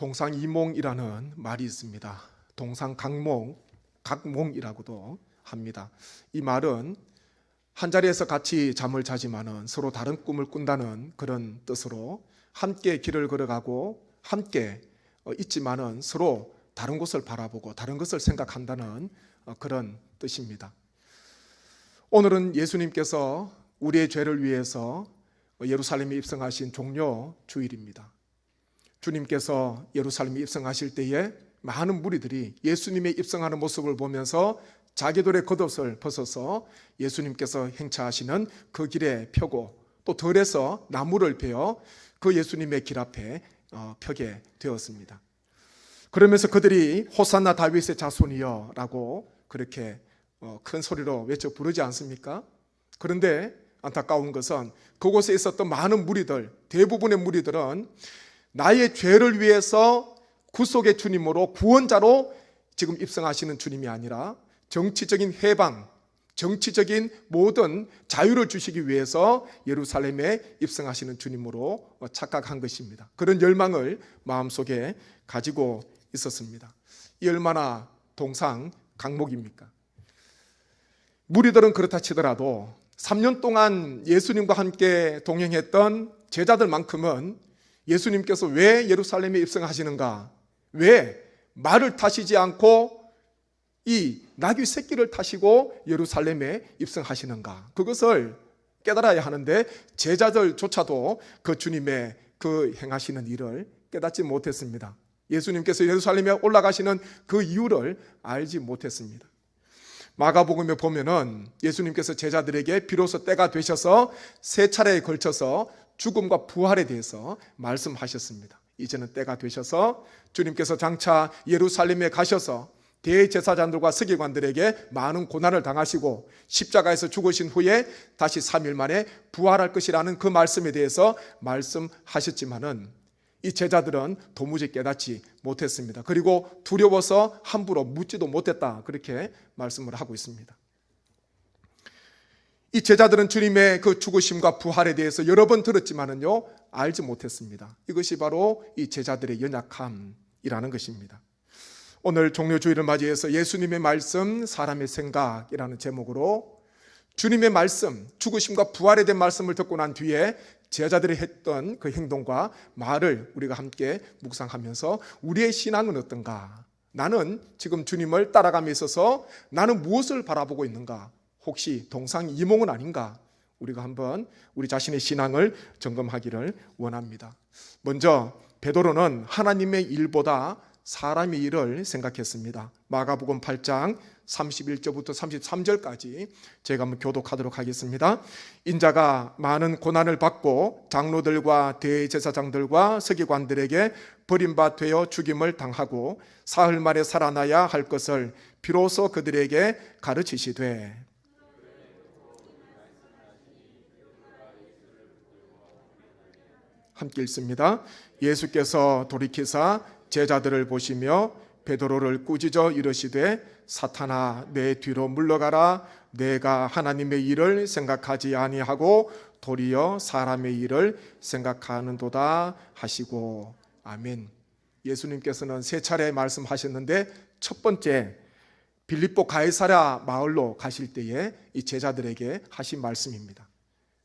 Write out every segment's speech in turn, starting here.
동상이몽이라는 말이 있습니다. 동상각몽, 각몽이라고도 합니다. 이 말은 한 자리에서 같이 잠을 자지만은 서로 다른 꿈을 꾼다는 그런 뜻으로 함께 길을 걸어가고 함께 있지만은 서로 다른 곳을 바라보고 다른 것을 생각한다는 그런 뜻입니다. 오늘은 예수님께서 우리의 죄를 위해서 예루살렘에 입성하신 종려 주일입니다. 주님께서 예루살렘에 입성하실 때에 많은 무리들이 예수님의 입성하는 모습을 보면서 자기들의 겉옷을 벗어서 예수님께서 행차하시는 그 길에 펴고 또 덜에서 나무를 베어 그 예수님의 길 앞에 펴게 되었습니다. 그러면서 그들이 호산나 다윗의 자손이여 라고 그렇게 큰 소리로 외쳐 부르지 않습니까? 그런데 안타까운 것은 그곳에 있었던 많은 무리들, 대부분의 무리들은 나의 죄를 위해서 구속의 주님으로 구원자로 지금 입성하시는 주님이 아니라 정치적인 해방, 정치적인 모든 자유를 주시기 위해서 예루살렘에 입성하시는 주님으로 착각한 것입니다. 그런 열망을 마음속에 가지고 있었습니다. 이 얼마나 동상각몽입니까? 무리들은 그렇다 치더라도 3년 동안 예수님과 함께 동행했던 제자들만큼은 예수님께서 왜 예루살렘에 입성하시는가? 왜 말을 타시지 않고 이 나귀 새끼를 타시고 예루살렘에 입성하시는가? 그것을 깨달아야 하는데 제자들조차도 그 주님의 그 행하시는 일을 깨닫지 못했습니다. 예수님께서 예루살렘에 올라가시는 그 이유를 알지 못했습니다. 마가복음에 보면은 예수님께서 제자들에게 비로소 때가 되셔서 세 차례에 걸쳐서 죽음과 부활에 대해서 말씀하셨습니다. 이제는 때가 되셔서 주님께서 장차 예루살렘에 가셔서 대제사장들과 서기관들에게 많은 고난을 당하시고 십자가에서 죽으신 후에 다시 3일 만에 부활할 것이라는 그 말씀에 대해서 말씀하셨지만은 이 제자들은 도무지 깨닫지 못했습니다. 그리고 두려워서 함부로 묻지도 못했다. 그렇게 말씀을 하고 있습니다. 이 제자들은 주님의 그 죽으심과 부활에 대해서 여러 번 들었지만은요, 알지 못했습니다. 이것이 바로 이 제자들의 연약함이라는 것입니다. 오늘 종려주일을 맞이해서 예수님의 말씀, 사람의 생각이라는 제목으로 주님의 말씀, 죽으심과 부활에 대한 말씀을 듣고 난 뒤에 제자들이 했던 그 행동과 말을 우리가 함께 묵상하면서 우리의 신앙은 어떤가? 나는 지금 주님을 따라감에 있어서 나는 무엇을 바라보고 있는가? 혹시 동상이몽은 아닌가? 우리가 한번 우리 자신의 신앙을 점검하기를 원합니다. 먼저 베드로는 하나님의 일보다 사람의 일을 생각했습니다. 마가복음 8장 31절부터 33절까지 제가 한번 교독하도록 하겠습니다. 인자가 많은 고난을 받고 장로들과 대제사장들과 서기관들에게 버림받 되어 죽임을 당하고 사흘 만에 살아나야 할 것을 비로소 그들에게 가르치시되 함께 읽습니다. 예수께서 돌이키사 제자들을 보시며 베드로를 꾸짖어 이르시되 사탄아 내 뒤로 물러가라. 내가 하나님의 일을 생각하지 아니하고 도리어 사람의 일을 생각하는도다 하시고. 아멘. 예수님께서는 세 차례 말씀하셨는데 첫 번째 빌립보 가이사랴 마을로 가실 때에 이 제자들에게 하신 말씀입니다.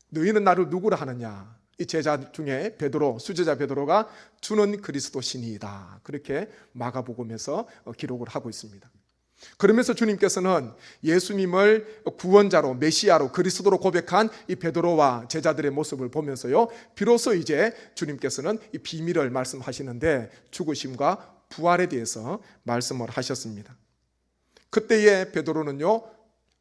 너희는 나를 누구라 하느냐? 이 제자 중에 베드로, 수제자 베드로가 주는 그리스도 신이다. 그렇게 마가복음에서 기록을 하고 있습니다. 그러면서 주님께서는 예수님을 구원자로, 메시아로, 그리스도로 고백한 이 베드로와 제자들의 모습을 보면서요, 비로소 이제 주님께서는 이 비밀을 말씀하시는데 죽으심과 부활에 대해서 말씀을 하셨습니다. 그때의 베드로는요,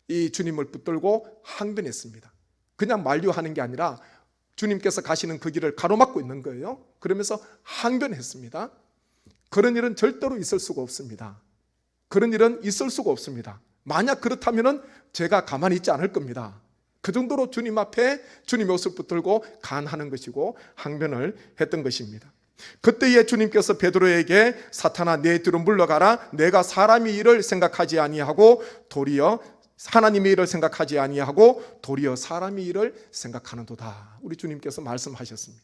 이 주님을 붙들고 항변했습니다. 그냥 만류하는 게 아니라 주님께서 가시는 그 길을 가로막고 있는 거예요. 그러면서 항변했습니다. 그런 일은 절대로 있을 수가 없습니다. 그런 일은 있을 수가 없습니다. 만약 그렇다면 제가 가만히 있지 않을 겁니다. 그 정도로 주님 앞에 주님의 옷을 붙들고 간하는 것이고 항변을 했던 것입니다. 그때에 주님께서 베드로에게 사탄아 내 뒤로 물러가라. 내가 사람의 일을 생각하지 아니하고 도리어 하나님의 일을 생각하지 아니하고 도리어 사람의 일을 생각하는도다. 우리 주님께서 말씀하셨습니다.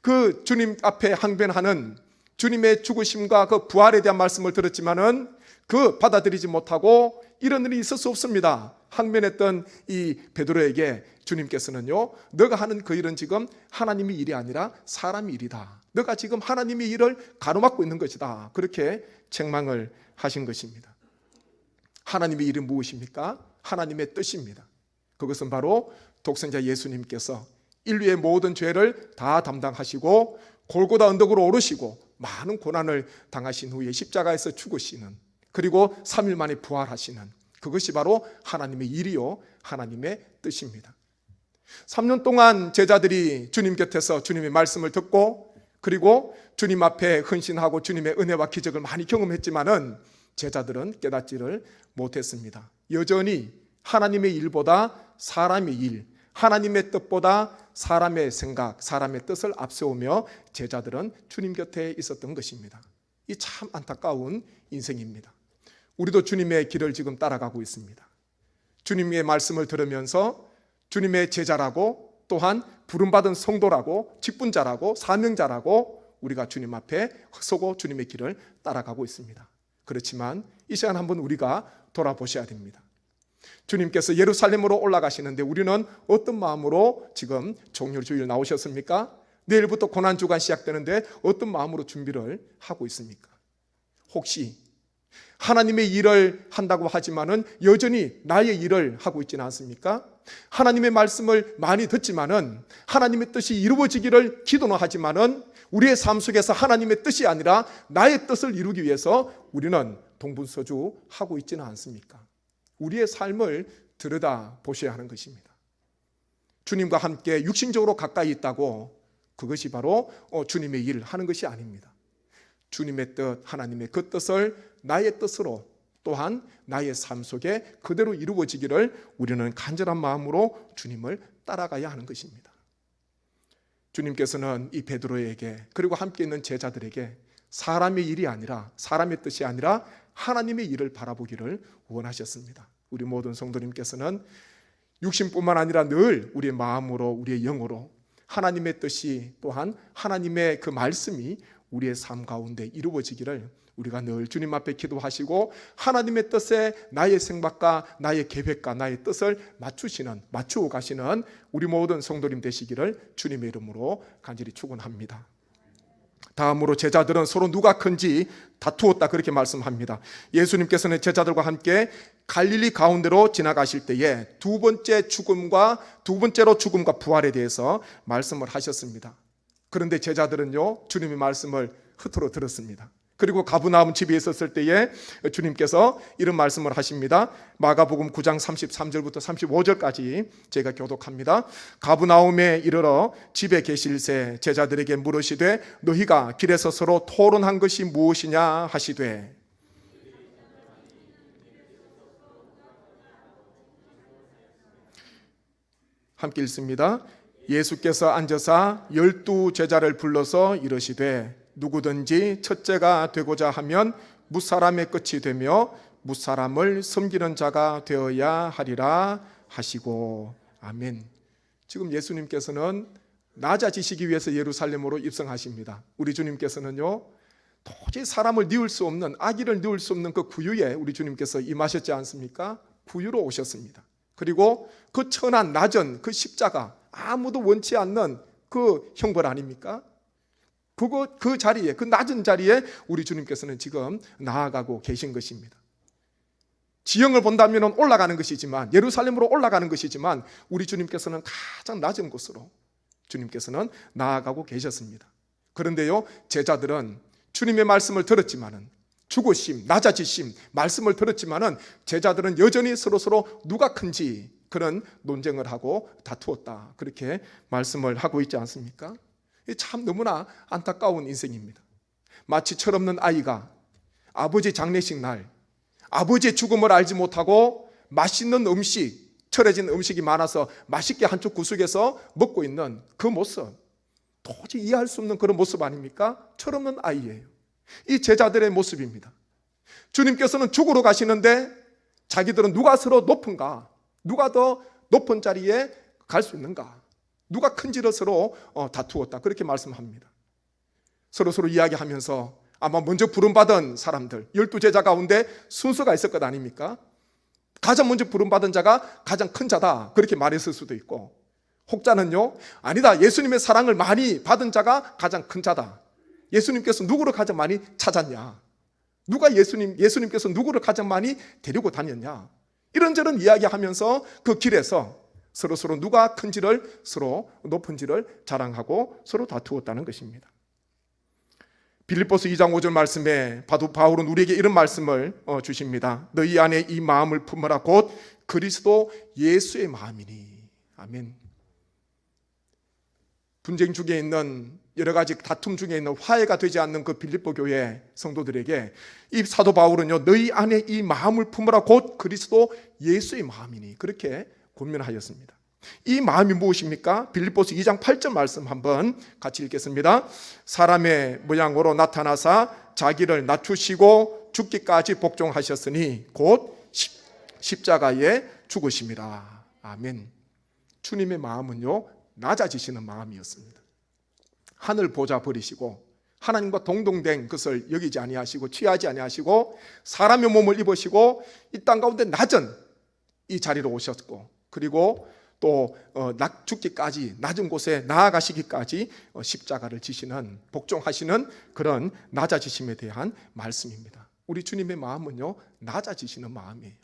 그 주님 앞에 항변하는 주님의 죽으심과 그 부활에 대한 말씀을 들었지만은 그 받아들이지 못하고 이런 일이 있을 수 없습니다. 항변했던 이 베드로에게 주님께서는요, 너가 하는 그 일은 지금 하나님의 일이 아니라 사람의 일이다. 너가 지금 하나님의 일을 가로막고 있는 것이다. 그렇게 책망을 하신 것입니다. 하나님의 일은 무엇입니까? 하나님의 뜻입니다. 그것은 바로 독생자 예수님께서 인류의 모든 죄를 다 담당하시고 골고다 언덕으로 오르시고 많은 고난을 당하신 후에 십자가에서 죽으시는, 그리고 3일 만에 부활하시는, 그것이 바로 하나님의 일이요 하나님의 뜻입니다. 3년 동안 제자들이 주님 곁에서 주님의 말씀을 듣고 그리고 주님 앞에 헌신하고 주님의 은혜와 기적을 많이 경험했지만은 제자들은 깨닫지를 못했습니다. 여전히 하나님의 일보다 사람의 일, 하나님의 뜻보다 사람의 생각, 사람의 뜻을 앞세우며 제자들은 주님 곁에 있었던 것입니다. 이 참 안타까운 인생입니다. 우리도 주님의 길을 지금 따라가고 있습니다. 주님의 말씀을 들으면서 주님의 제자라고, 또한 부름받은 성도라고, 직분자라고, 사명자라고 우리가 주님 앞에 서고 주님의 길을 따라가고 있습니다. 그렇지만 이 시간 한번 우리가 돌아보셔야 됩니다. 주님께서 예루살렘으로 올라가시는데 우리는 어떤 마음으로 지금 종료주일 나오셨습니까? 내일부터 고난주간 시작되는데 어떤 마음으로 준비를 하고 있습니까? 혹시 하나님의 일을 한다고 하지만은 여전히 나의 일을 하고 있지는 않습니까? 하나님의 말씀을 많이 듣지만은 하나님의 뜻이 이루어지기를 기도는 하지만은 우리의 삶 속에서 하나님의 뜻이 아니라 나의 뜻을 이루기 위해서 우리는 동분서주하고 있지는 않습니까? 우리의 삶을 들여다 보셔야 하는 것입니다. 주님과 함께 육신적으로 가까이 있다고 그것이 바로 주님의 일을 하는 것이 아닙니다. 주님의 뜻, 하나님의 그 뜻을 나의 뜻으로, 또한 나의 삶 속에 그대로 이루어지기를 우리는 간절한 마음으로 주님을 따라가야 하는 것입니다. 주님께서는 이 베드로에게 그리고 함께 있는 제자들에게 사람의 일이 아니라, 사람의 뜻이 아니라 하나님의 일을 바라보기를 원하셨습니다. 우리 모든 성도님께서는 육신뿐만 아니라 늘 우리의 마음으로, 우리의 영으로 하나님의 뜻이, 또한 하나님의 그 말씀이 우리의 삶 가운데 이루어지기를 우리가 늘 주님 앞에 기도하시고 하나님의 뜻에 나의 생각과 나의 계획과 나의 뜻을 맞추어 가시는 우리 모든 성도님 되시기를 주님의 이름으로 간절히 축원합니다. 다음으로 제자들은 서로 누가 큰지 다투었다, 그렇게 말씀합니다. 예수님께서는 제자들과 함께 갈릴리 가운데로 지나가실 때에 두 번째로 죽음과 부활에 대해서 말씀을 하셨습니다. 그런데 제자들은요, 주님의 말씀을 흩어러 들었습니다. 그리고 가브나움 집에 있었을 때에 주님께서 이런 말씀을 하십니다. 마가복음 9장 33절부터 35절까지 제가 교독합니다. 가브나움에 이르러 집에 계실새 제자들에게 물으시되 너희가 길에서 서로 토론한 것이 무엇이냐 하시되, 함께 읽습니다. 예수께서 앉으사 12 제자를 불러서 이르시되 누구든지 첫째가 되고자 하면 무사람의 끝이 되며 무사람을 섬기는 자가 되어야 하리라 하시고. 아멘. 지금 예수님께서는 낮아지시기 위해서 예루살렘으로 입성하십니다. 우리 주님께서는요, 도저히 사람을 뉘울 수 없는, 아기를 뉘울 수 없는 그 구유에 우리 주님께서 임하셨지 않습니까? 구유로 오셨습니다. 그리고 그 천한 낮은 그 십자가, 아무도 원치 않는 그 형벌 아닙니까? 그 자리에, 그 낮은 자리에 우리 주님께서는 지금 나아가고 계신 것입니다. 지형을 본다면 올라가는 것이지만, 예루살렘으로 올라가는 것이지만 우리 주님께서는 가장 낮은 곳으로 주님께서는 나아가고 계셨습니다. 그런데요, 제자들은 주님의 말씀을 들었지만은, 죽으심, 낮아지심 말씀을 들었지만은 제자들은 여전히 서로 누가 큰지 그런 논쟁을 하고 다투었다, 그렇게 말씀을 하고 있지 않습니까? 참 너무나 안타까운 인생입니다. 마치 철없는 아이가 아버지 장례식 날 아버지의 죽음을 알지 못하고 맛있는 음식, 철해진 음식이 많아서 맛있게 한쪽 구석에서 먹고 있는 그 모습, 도저히 이해할 수 없는 그런 모습 아닙니까? 철없는 아이예요. 이 제자들의 모습입니다. 주님께서는 죽으러 가시는데 자기들은 누가 서로 높은가, 누가 더 높은 자리에 갈 수 있는가, 누가 큰지를 서로 다투었다, 그렇게 말씀합니다. 서로 이야기하면서 아마 먼저 부름받은 사람들, 12제자 가운데 순서가 있을 것 아닙니까? 가장 먼저 부름받은 자가 가장 큰 자다, 그렇게 말했을 수도 있고, 혹자는요, 아니다, 예수님의 사랑을 많이 받은 자가 가장 큰 자다. 예수님께서 누구를 가장 많이 찾았냐? 누가 예수님께서 누구를 가장 많이 데리고 다녔냐? 이런저런 이야기하면서 그 길에서 서로 누가 큰지를, 서로 높은지를 자랑하고 서로 다투었다는 것입니다. 빌립보서 2장 5절 말씀에 바울은 우리에게 이런 말씀을 주십니다. 너희 안에 이 마음을 품으라. 곧 그리스도 예수의 마음이니. 아멘. 분쟁 중에 있는, 여러 가지 다툼 중에 있는 화해가 되지 않는 그 빌립보 교회 성도들에게 이 사도 바울은요, 너희 안에 이 마음을 품으라. 곧 그리스도 예수의 마음이니, 그렇게 권면하였습니다. 이 마음이 무엇입니까? 빌립보서 2장 8절 말씀 한번 같이 읽겠습니다. 사람의 모양으로 나타나사 자기를 낮추시고 죽기까지 복종하셨으니 곧 십자가에 죽으심이라. 아멘. 주님의 마음은요, 낮아지시는 마음이었습니다. 하늘 보좌 버리시고 하나님과 동등된 것을 여기지 아니하시고 취하지 아니하시고 사람의 몸을 입으시고 이 땅 가운데 낮은 이 자리로 오셨고, 그리고 또 죽기까지, 낮은 곳에 나아가시기까지 십자가를 지시는, 복종하시는 그런 낮아지심에 대한 말씀입니다. 우리 주님의 마음은요, 낮아지시는 마음이에요.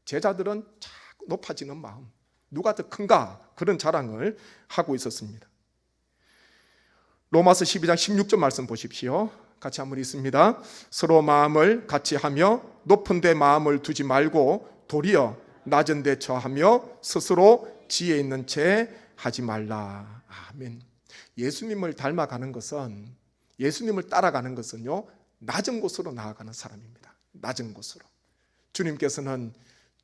제자들은 자꾸 높아지는 마음, 누가 더 큰가, 그런 자랑을 하고 있었습니다. 로마서 12장 16절 말씀 보십시오. 같이 한번 읽습니다. 서로 마음을 같이 하며 높은 데 마음을 두지 말고 도리어 낮은 데 처하며 스스로 지혜 있는 채 하지 말라. 아멘. 예수님을 닮아가는 것은, 예수님을 따라가는 것은요, 낮은 곳으로 나아가는 사람입니다. 낮은 곳으로. 주님께서는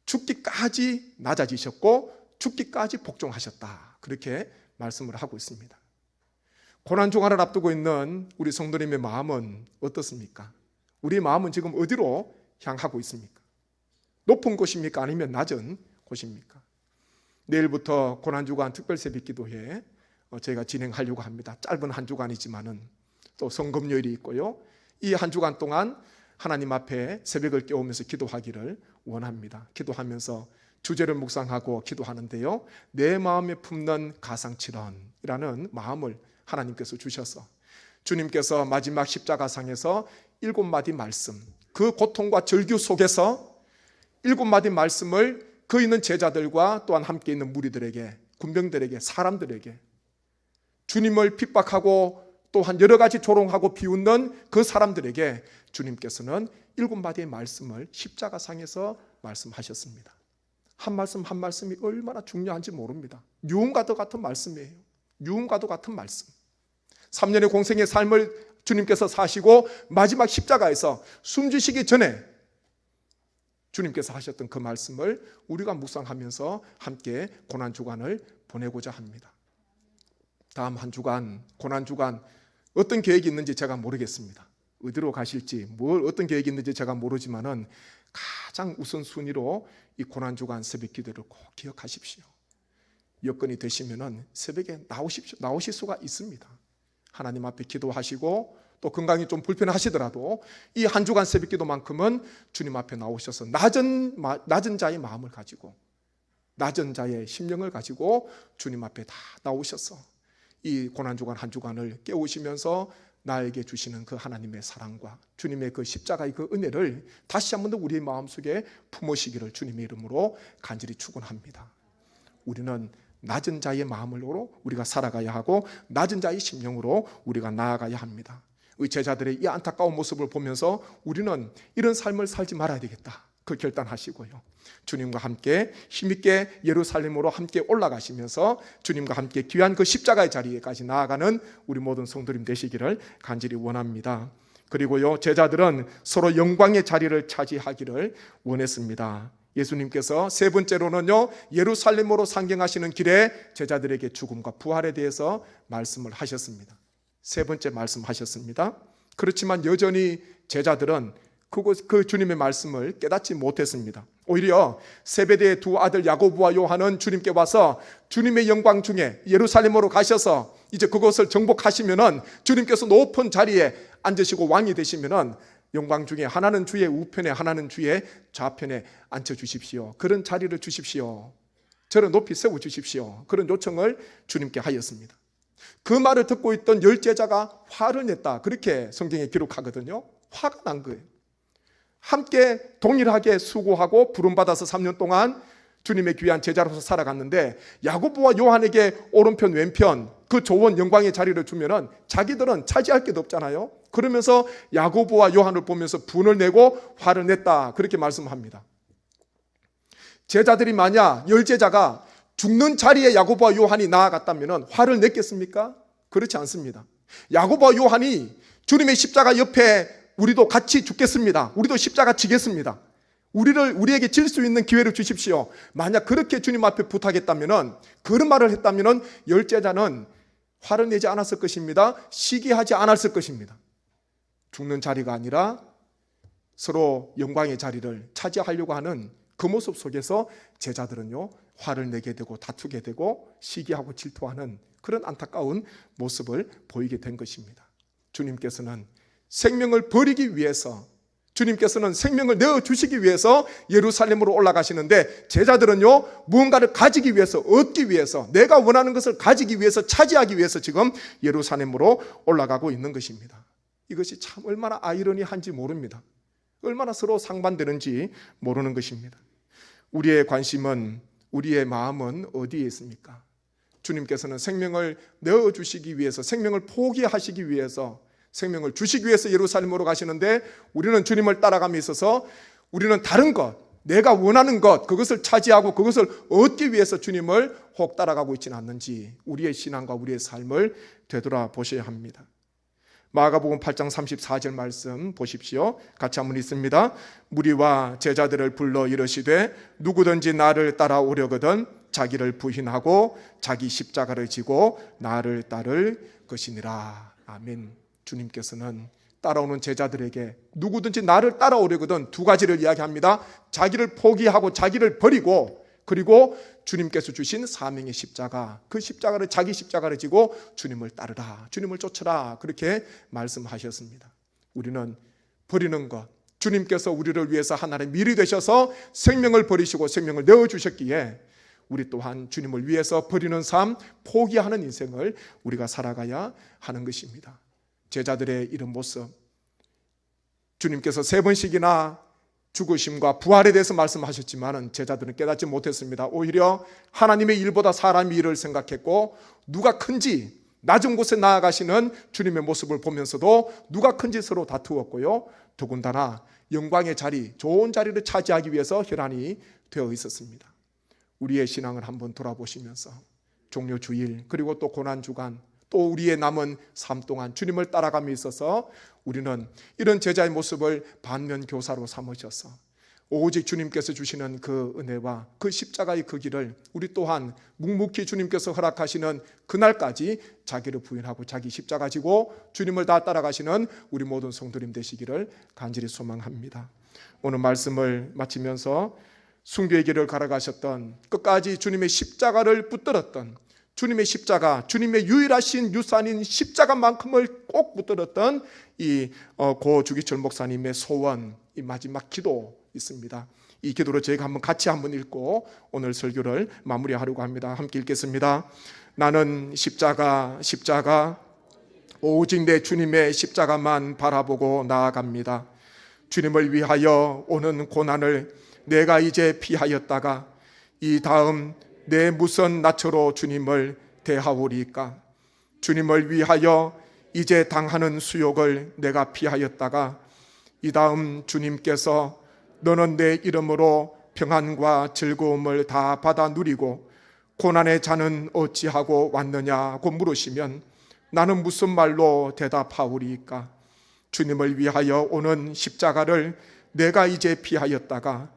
죽기까지 낮아지셨고 죽기까지 복종하셨다, 그렇게 말씀을 하고 있습니다. 고난주간을 앞두고 있는 우리 성도님의 마음은 어떻습니까? 우리 마음은 지금 어디로 향하고 있습니까? 높은 곳입니까? 아니면 낮은 곳입니까? 내일부터 고난주간 특별 새벽 기도회 저희가 진행하려고 합니다. 짧은 한 주간이지만은 또 성금요일이 있고요. 이 한 주간 동안 하나님 앞에 새벽을 깨우면서 기도하기를 원합니다. 기도하면서 주제를 묵상하고 기도하는데요, 내 마음에 품는 가상칠언이라는 마음을 하나님께서 주셔서 주님께서 마지막 십자가상에서 7마디 말씀, 그 고통과 절규 속에서 7마디 말씀을 그 있는 제자들과 또한 함께 있는 무리들에게, 군병들에게, 사람들에게, 주님을 핍박하고 또한 여러 가지 조롱하고 비웃는 그 사람들에게 주님께서는 7마디의 말씀을 십자가상에서 말씀하셨습니다. 한 말씀 한 말씀이 얼마나 중요한지 모릅니다. 유흥과도 같은 말씀이에요. 유흥과도 같은 말씀. 3년의 공생의 삶을 주님께서 사시고 마지막 십자가에서 숨지시기 전에 주님께서 하셨던 그 말씀을 우리가 묵상하면서 함께 고난주간을 보내고자 합니다. 다음 한 주간, 고난주간 어떤 계획이 있는지 제가 모르겠습니다. 어디로 가실지, 어떤 계획이 있는지 제가 모르지만은 가장 우선순위로 이 고난주간 새벽 기도를 꼭 기억하십시오. 여건이 되시면은 새벽에 나오실 수가 있습니다. 하나님 앞에 기도하시고 또 건강이 좀 불편하시더라도 이 한 주간 새벽 기도만큼은 주님 앞에 나오셔서 낮은 자의 마음을 가지고, 낮은 자의 심령을 가지고 주님 앞에 다 나오셔서 이 고난주간 한 주간을 깨우시면서 나에게 주시는 그 하나님의 사랑과 주님의 그 십자가의 그 은혜를 다시 한 번 더 우리의 마음속에 품으시기를 주님의 이름으로 간절히 축원합니다. 우리는 낮은 자의 마음으로 우리가 살아가야 하고 낮은 자의 심령으로 우리가 나아가야 합니다. 우리 제자들의 이 안타까운 모습을 보면서 우리는 이런 삶을 살지 말아야 되겠다, 그 결단하시고요, 주님과 함께 힘있게 예루살렘으로 함께 올라가시면서 주님과 함께 귀한 그 십자가의 자리에까지 나아가는 우리 모든 성도님 되시기를 간절히 원합니다. 그리고요, 제자들은 서로 영광의 자리를 차지하기를 원했습니다. 예수님께서 세 번째로는요, 예루살렘으로 상경하시는 길에 제자들에게 죽음과 부활에 대해서 말씀을 하셨습니다. 세 번째 말씀하셨습니다. 그렇지만 여전히 제자들은 그 주님의 말씀을 깨닫지 못했습니다. 오히려 세베대의 두 아들 야고보와 요한은 주님께 와서 주님의 영광 중에 예루살렘으로 가셔서 이제 그것을 정복하시면은 주님께서 높은 자리에 앉으시고 왕이 되시면은 영광 중에 하나는 주의 우편에 하나는 주의 좌편에 앉혀 주십시오. 그런 자리를 주십시오. 저를 높이 세워 주십시오. 그런 요청을 주님께 하였습니다. 그 말을 듣고 있던 열 제자가 화를 냈다. 그렇게 성경에 기록하거든요. 화가 난 거예요. 함께 동일하게 수고하고 부름받아서 3년 동안 주님의 귀한 제자로서 살아갔는데 야고보와 요한에게 오른편 왼편 그 좋은 영광의 자리를 주면은 자기들은 차지할 게 없잖아요. 그러면서 야고보와 요한을 보면서 분을 내고 화를 냈다. 그렇게 말씀합니다. 제자들이 만약 열 제자가 죽는 자리에 야고보와 요한이 나아갔다면 화를 냈겠습니까? 그렇지 않습니다. 야고보와 요한이 주님의 십자가 옆에 우리도 같이 죽겠습니다. 우리도 십자가 지겠습니다. 우리에게 질 수 있는 기회를 주십시오. 만약 그렇게 주님 앞에 부탁했다면, 그런 말을 했다면 열 제자는 화를 내지 않았을 것입니다. 시기하지 않았을 것입니다. 죽는 자리가 아니라 서로 영광의 자리를 차지하려고 하는 그 모습 속에서 제자들은요, 화를 내게 되고 다투게 되고 시기하고 질투하는 그런 안타까운 모습을 보이게 된 것입니다. 주님께서는 생명을 버리기 위해서, 주님께서는 생명을 내어주시기 위해서 예루살렘으로 올라가시는데 제자들은요, 무언가를 가지기 위해서, 얻기 위해서, 내가 원하는 것을 가지기 위해서, 차지하기 위해서 지금 예루살렘으로 올라가고 있는 것입니다. 이것이 참 얼마나 아이러니한지 모릅니다. 얼마나 서로 상반되는지 모르는 것입니다. 우리의 관심은, 우리의 마음은 어디에 있습니까? 주님께서는 생명을 내어주시기 위해서, 생명을 포기하시기 위해서, 생명을 주시기 위해서 예루살렘으로 가시는데 우리는 주님을 따라감에 있어서 우리는 다른 것, 내가 원하는 것, 그것을 차지하고 그것을 얻기 위해서 주님을 혹 따라가고 있지는 않는지 우리의 신앙과 우리의 삶을 되돌아보셔야 합니다. 마가복음 8장 34절 말씀 보십시오. 같이 한번 읽습니다. 무리와 제자들을 불러 이르시되 누구든지 나를 따라오려거든 자기를 부인하고 자기 십자가를 지고 나를 따를 것이니라. 아멘. 주님께서는 따라오는 제자들에게 누구든지 나를 따라오려거든 두 가지를 이야기합니다. 자기를 포기하고 자기를 버리고, 그리고 주님께서 주신 사명의 십자가, 그 십자가를, 자기 십자가를 지고 주님을 따르라, 주님을 쫓으라, 그렇게 말씀하셨습니다. 우리는 버리는 것, 주님께서 우리를 위해서 하나님의 미리 되셔서 생명을 버리시고 생명을 내어주셨기에 우리 또한 주님을 위해서 버리는 삶, 포기하는 인생을 우리가 살아가야 하는 것입니다. 제자들의 이런 모습, 주님께서 3번씩이나 죽으심과 부활에 대해서 말씀하셨지만 제자들은 깨닫지 못했습니다. 오히려 하나님의 일보다 사람의 일을 생각했고, 누가 큰지, 낮은 곳에 나아가시는 주님의 모습을 보면서도 누가 큰지 서로 다투었고요, 더군다나 영광의 자리, 좋은 자리를 차지하기 위해서 혈안이 되어 있었습니다. 우리의 신앙을 한번 돌아보시면서 종려 주일, 그리고 또 고난 주간, 또 우리의 남은 삶 동안 주님을 따라감에 있어서 우리는 이런 제자의 모습을 반면 교사로 삼으셔서 오직 주님께서 주시는 그 은혜와 그 십자가의 그 길을 우리 또한 묵묵히 주님께서 허락하시는 그날까지 자기를 부인하고 자기 십자가 지고 주님을 다 따라가시는 우리 모든 성도님 되시기를 간절히 소망합니다. 오늘 말씀을 마치면서 순교의 길을 걸어가셨던, 끝까지 주님의 십자가를 붙들었던, 주님의 십자가, 주님의 유일하신 유산인 십자가만큼을 꼭 붙들었던 이 고 주기철 목사님의 소원, 이 마지막 기도 있습니다. 이 기도를 저희가 같이 한번 읽고 오늘 설교를 마무리하려고 합니다. 함께 읽겠습니다. 나는 십자가 오직 내 주님의 십자가만 바라보고 나아갑니다. 주님을 위하여 오는 고난을 내가 이제 피하였다가 이 다음 내 무슨 낯으로 주님을 대하오리까? 주님을 위하여 이제 당하는 수욕을 내가 피하였다가 이 다음 주님께서 너는 내 이름으로 평안과 즐거움을 다 받아 누리고 고난의 잔은 어찌하고 왔느냐고 물으시면 나는 무슨 말로 대답하오리까? 주님을 위하여 오는 십자가를 내가 이제 피하였다가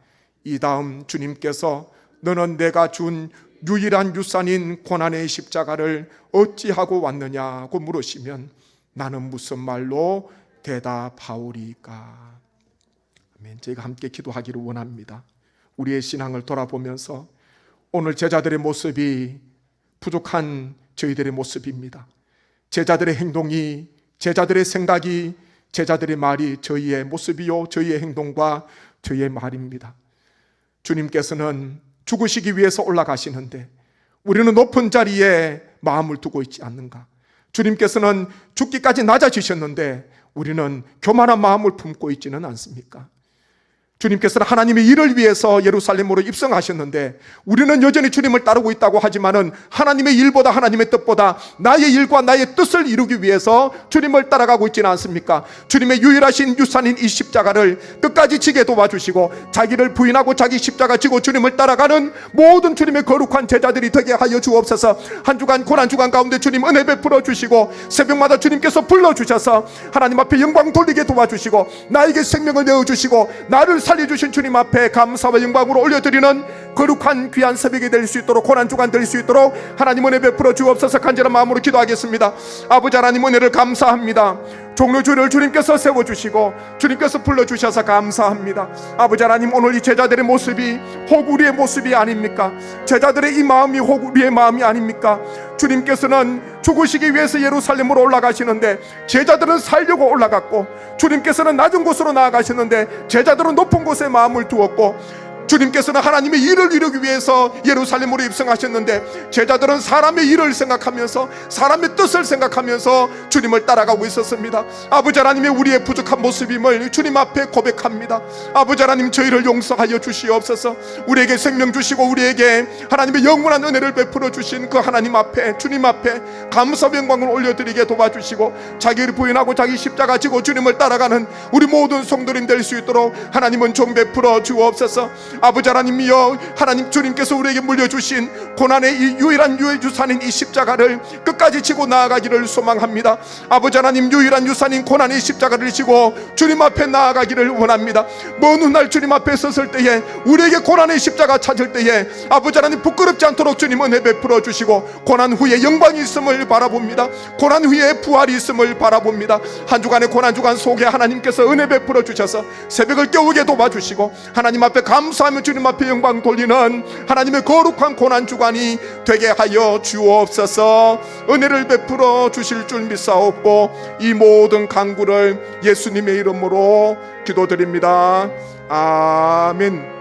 이 다음 주님께서 너는 내가 준 유일한 유산인 고난의 십자가를 어찌하고 왔느냐고 물으시면 나는 무슨 말로 대답하오리까? 저희가 함께 기도하기를 원합니다. 우리의 신앙을 돌아보면서 오늘 제자들의 모습이 부족한 저희들의 모습입니다. 제자들의 행동이, 제자들의 생각이, 제자들의 말이 저희의 모습이요, 저희의 행동과 저희의 말입니다. 주님께서는 죽으시기 위해서 올라가시는데 우리는 높은 자리에 마음을 두고 있지 않는가? 주님께서는 죽기까지 낮아지셨는데 우리는 교만한 마음을 품고 있지는 않습니까? 주님께서는 하나님의 일을 위해서 예루살렘으로 입성하셨는데 우리는 여전히 주님을 따르고 있다고 하지만은 하나님의 일보다, 하나님의 뜻보다 나의 일과 나의 뜻을 이루기 위해서 주님을 따라가고 있지는 않습니까? 주님의 유일하신 유산인 이 십자가를 끝까지 지게 도와주시고 자기를 부인하고 자기 십자가 지고 주님을 따라가는 모든 주님의 거룩한 제자들이 되게 하여 주옵소서. 한 주간 고난주간 가운데 주님 은혜 베풀어 주시고 새벽마다 주님께서 불러주셔서 하나님 앞에 영광 돌리게 도와주시고 나에게 생명을 내어주시고 나를 살려주신 주님 앞에 감사와 영광으로 올려드리는 거룩한 귀한 새벽이 될 수 있도록, 고난주간 될 수 있도록 하나님 은혜 베풀어 주옵소서. 간절한 마음으로 기도하겠습니다. 아버지 하나님, 은혜를 감사합니다. 종료주를 주님께서 세워주시고 주님께서 불러주셔서 감사합니다. 아버지 하나님, 오늘 이 제자들의 모습이 혹 우리의 모습이 아닙니까? 제자들의 이 마음이 혹 우리의 마음이 아닙니까? 주님께서는 죽으시기 위해서 예루살렘으로 올라가시는데 제자들은 살려고 올라갔고, 주님께서는 낮은 곳으로 나아가시는데 제자들은 높은 곳에 마음을 두었고, 주님께서는 하나님의 일을 이루기 위해서 예루살렘으로 입성하셨는데 제자들은 사람의 일을 생각하면서, 사람의 뜻을 생각하면서 주님을 따라가고 있었습니다. 아버지 하나님의 우리의 부족한 모습임을 주님 앞에 고백합니다. 아버지 하나님, 저희를 용서하여 주시옵소서. 우리에게 생명 주시고 우리에게 하나님의 영원한 은혜를 베풀어 주신 그 하나님 앞에, 주님 앞에 감사와 영광을 올려드리게 도와주시고 자기를 부인하고 자기 십자가 지고 주님을 따라가는 우리 모든 성도님 될 수 있도록 하나님은 좀 베풀어 주옵소서. 아버지 하나님이여, 하나님 주님께서 우리에게 물려주신 고난의 이 유일한 유산인 이 십자가를 끝까지 지고 나아가기를 소망합니다. 아버지 하나님, 유일한 유산인 고난의 십자가를 지고 주님 앞에 나아가기를 원합니다. 먼 훗날 주님 앞에 섰을 때에, 우리에게 고난의 십자가 찾을 때에 아버지 하나님 부끄럽지 않도록 주님 은혜 베풀어 주시고 고난 후에 영광이 있음을 바라봅니다. 고난 후에 부활이 있음을 바라봅니다. 한 주간의 고난주간 속에 하나님께서 은혜 베풀어 주셔서 새벽을 깨우게 도와주시고 하나님 앞에 감사하며 주님 앞에 영광 돌리는 하나님의 거룩한 고난주간이 되게 하여 주옵소서. 은혜를 베풀어 주실 줄 믿사옵고 이 모든 간구를 예수님의 이름으로 기도드립니다. 아멘.